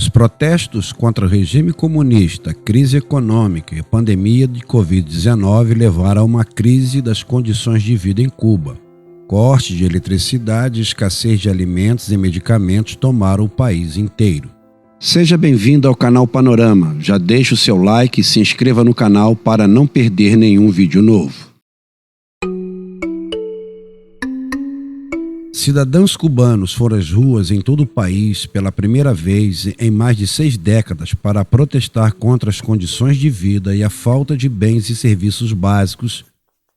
Os protestos contra o regime comunista, crise econômica e pandemia de Covid-19 levaram a uma crise das condições de vida em Cuba. Cortes de eletricidade e escassez de alimentos e medicamentos tomaram o país inteiro. Seja bem-vindo ao canal Panorama. Já deixe o seu like e se inscreva no canal para não perder nenhum vídeo novo. Cidadãos cubanos foram às ruas em todo o país pela primeira vez em mais de 6 décadas para protestar contra as condições de vida e a falta de bens e serviços básicos,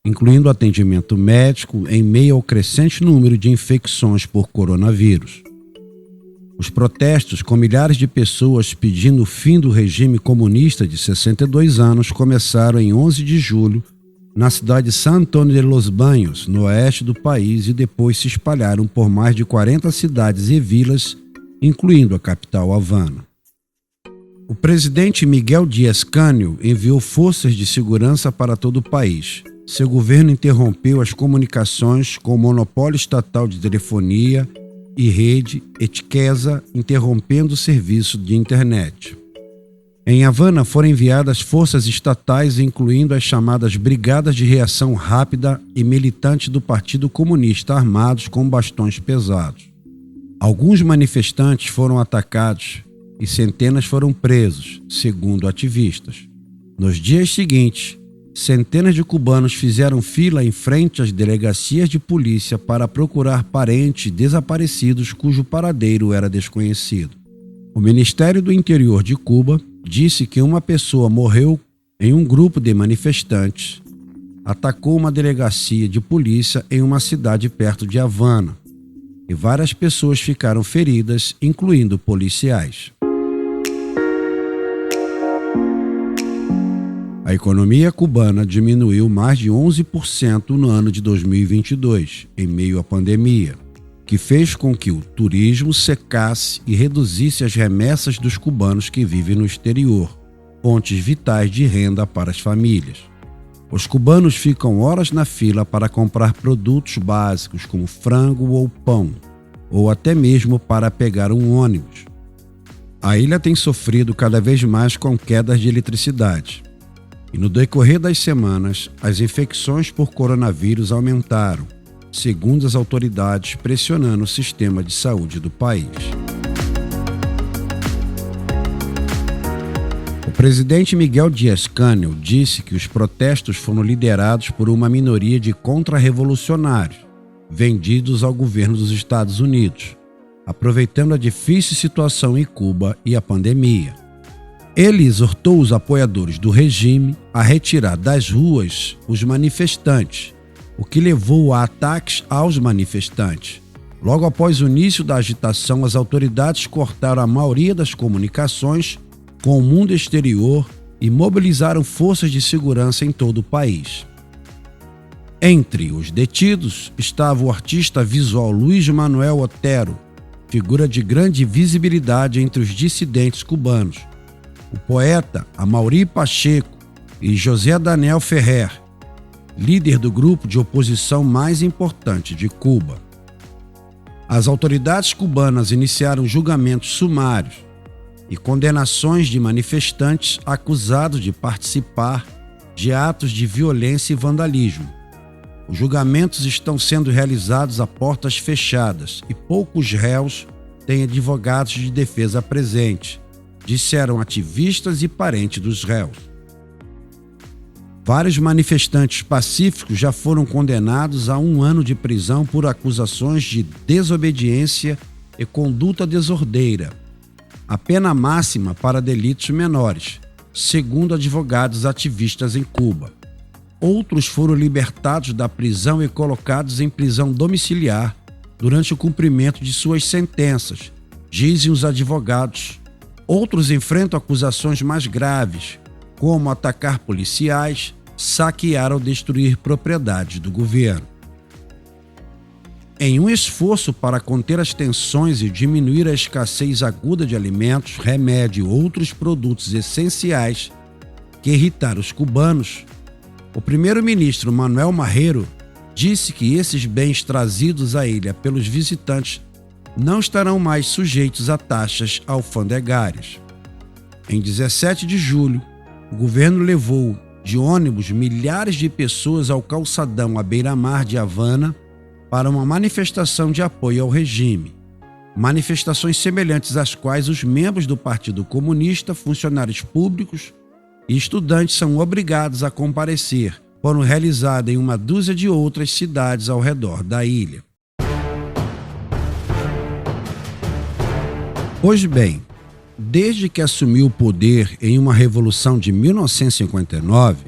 incluindo atendimento médico em meio ao crescente número de infecções por coronavírus. Os protestos, com milhares de pessoas pedindo o fim do regime comunista de 62 anos, começaram em 11 de julho, na cidade de San Antonio de los Baños, no oeste do país, e depois se espalharam por mais de 40 cidades e vilas, incluindo a capital Havana. O presidente Miguel Díaz-Canel enviou forças de segurança para todo o país. Seu governo interrompeu as comunicações com o monopólio estatal de telefonia e rede Etqueza, interrompendo o serviço de internet. Em Havana foram enviadas forças estatais, incluindo as chamadas Brigadas de Reação Rápida e militantes do Partido Comunista armados com bastões pesados. Alguns manifestantes foram atacados e centenas foram presos, segundo ativistas. Nos dias seguintes, centenas de cubanos fizeram fila em frente às delegacias de polícia para procurar parentes desaparecidos cujo paradeiro era desconhecido. O Ministério do Interior de Cuba disse que uma pessoa morreu em um grupo de manifestantes atacou uma delegacia de polícia em uma cidade perto de Havana e várias pessoas ficaram feridas, incluindo policiais. A economia cubana diminuiu mais de 11% no ano de 2022, em meio à pandemia, que fez com que o turismo secasse e reduzisse as remessas dos cubanos que vivem no exterior, fontes vitais de renda para as famílias. Os cubanos ficam horas na fila para comprar produtos básicos como frango ou pão, ou até mesmo para pegar um ônibus. A ilha tem sofrido cada vez mais com quedas de eletricidade. E no decorrer das semanas, as infecções por coronavírus aumentaram, segundo as autoridades, pressionando o sistema de saúde do país. O presidente Miguel Díaz-Canel disse que os protestos foram liderados por uma minoria de contra-revolucionários, vendidos ao governo dos Estados Unidos, aproveitando a difícil situação em Cuba e a pandemia. Ele exortou os apoiadores do regime a retirar das ruas os manifestantes, o que levou a ataques aos manifestantes. Logo após o início da agitação, as autoridades cortaram a maioria das comunicações com o mundo exterior e mobilizaram forças de segurança em todo o país. Entre os detidos estava o artista visual Luiz Manuel Otero, figura de grande visibilidade entre os dissidentes cubanos, o poeta Amaury Pacheco e José Daniel Ferrer, líder do grupo de oposição mais importante de Cuba. As autoridades cubanas iniciaram julgamentos sumários e condenações de manifestantes acusados de participar de atos de violência e vandalismo. Os julgamentos estão sendo realizados a portas fechadas e poucos réus têm advogados de defesa presentes, disseram ativistas e parentes dos réus. Vários manifestantes pacíficos já foram condenados a 1 ano de prisão por acusações de desobediência e conduta desordeira, a pena máxima para delitos menores, segundo advogados ativistas em Cuba. Outros foram libertados da prisão e colocados em prisão domiciliar durante o cumprimento de suas sentenças, dizem os advogados. Outros enfrentam acusações mais graves, como atacar policiais, saquear ou destruir propriedades do governo. Em um esforço para conter as tensões e diminuir a escassez aguda de alimentos, remédio e outros produtos essenciais que irritaram os cubanos, o primeiro-ministro Manuel Marrero disse que esses bens trazidos à ilha pelos visitantes não estarão mais sujeitos a taxas alfandegárias. Em 17 de julho, o governo levou de ônibus milhares de pessoas ao calçadão à beira-mar de Havana para uma manifestação de apoio ao regime. Manifestações semelhantes às quais os membros do Partido Comunista, funcionários públicos e estudantes são obrigados a comparecer, foram realizadas em uma dúzia de outras cidades ao redor da ilha. Pois bem, desde que assumiu o poder em uma revolução de 1959,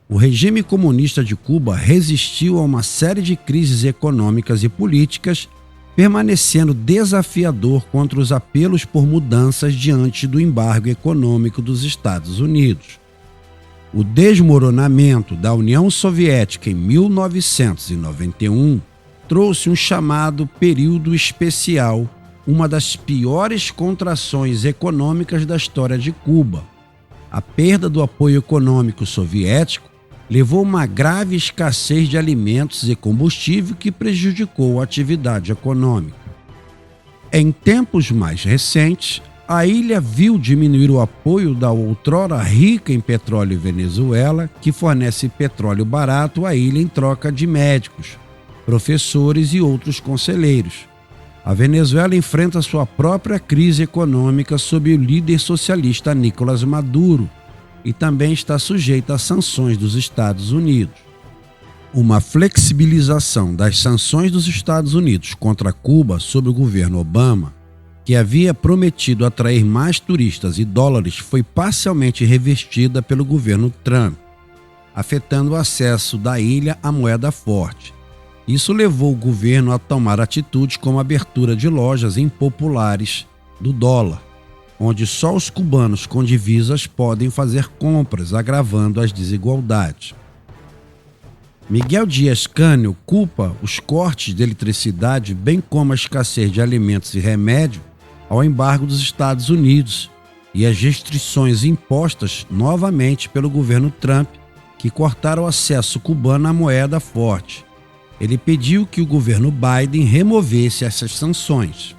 o regime comunista de Cuba resistiu a uma série de crises econômicas e políticas, permanecendo desafiador contra os apelos por mudanças diante do embargo econômico dos Estados Unidos. O desmoronamento da União Soviética em 1991 trouxe um chamado período especial, uma das piores contrações econômicas da história de Cuba. A perda do apoio econômico soviético levou a uma grave escassez de alimentos e combustível que prejudicou a atividade econômica. Em tempos mais recentes, a ilha viu diminuir o apoio da outrora rica em petróleo Venezuela, que fornece petróleo barato à ilha em troca de médicos, professores e outros conselheiros. A Venezuela enfrenta sua própria crise econômica sob o líder socialista Nicolás Maduro e também está sujeita a sanções dos Estados Unidos. Uma flexibilização das sanções dos Estados Unidos contra Cuba sob o governo Obama, que havia prometido atrair mais turistas e dólares, foi parcialmente revestida pelo governo Trump, afetando o acesso da ilha à moeda forte. Isso levou o governo a tomar atitudes como a abertura de lojas impopulares do dólar, onde só os cubanos com divisas podem fazer compras, agravando as desigualdades. Miguel Díaz-Canel culpa os cortes de eletricidade, bem como a escassez de alimentos e remédio, ao embargo dos Estados Unidos e as restrições impostas novamente pelo governo Trump, que cortaram o acesso cubano à moeda forte. Ele pediu que o governo Biden removesse essas sanções.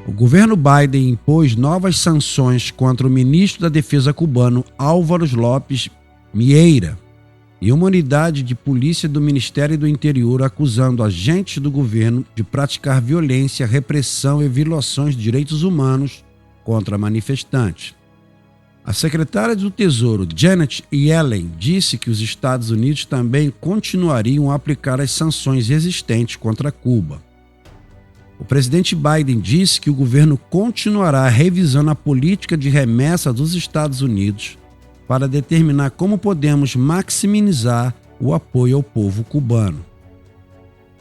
O governo Biden impôs novas sanções contra o ministro da Defesa cubano Álvaro López Mieira e uma unidade de polícia do Ministério do Interior, acusando agentes do governo de praticar violência, repressão e violações de direitos humanos contra manifestantes. A secretária do Tesouro, Janet Yellen, disse que os Estados Unidos também continuariam a aplicar as sanções existentes contra Cuba. O presidente Biden disse que o governo continuará revisando a política de remessa dos Estados Unidos para determinar como podemos maximizar o apoio ao povo cubano.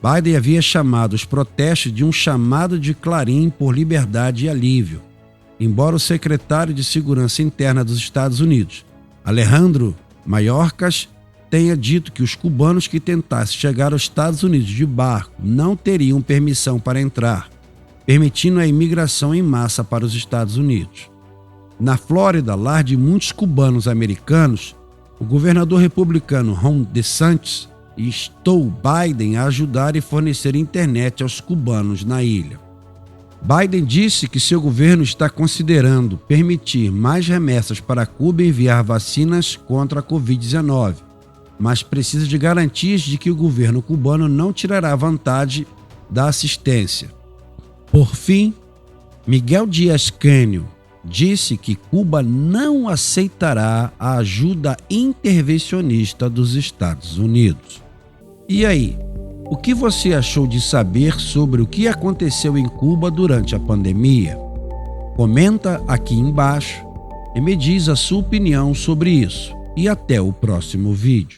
Biden havia chamado os protestos de um chamado de clarim por liberdade e alívio, embora o secretário de Segurança Interna dos Estados Unidos, Alejandro Mayorkas, tenha dito que os cubanos que tentassem chegar aos Estados Unidos de barco não teriam permissão para entrar, permitindo a imigração em massa para os Estados Unidos. Na Flórida, lar de muitos cubanos americanos, o governador republicano Ron DeSantis instou Biden a ajudar e fornecer internet aos cubanos na ilha. Biden disse que seu governo está considerando permitir mais remessas para Cuba e enviar vacinas contra a Covid-19, mas precisa de garantias de que o governo cubano não tirará vantagem da assistência. Por fim, Miguel Díaz-Canel disse que Cuba não aceitará a ajuda intervencionista dos Estados Unidos. E aí? O que você achou de saber sobre o que aconteceu em Cuba durante a pandemia? Comenta aqui embaixo e me diz a sua opinião sobre isso. E até o próximo vídeo.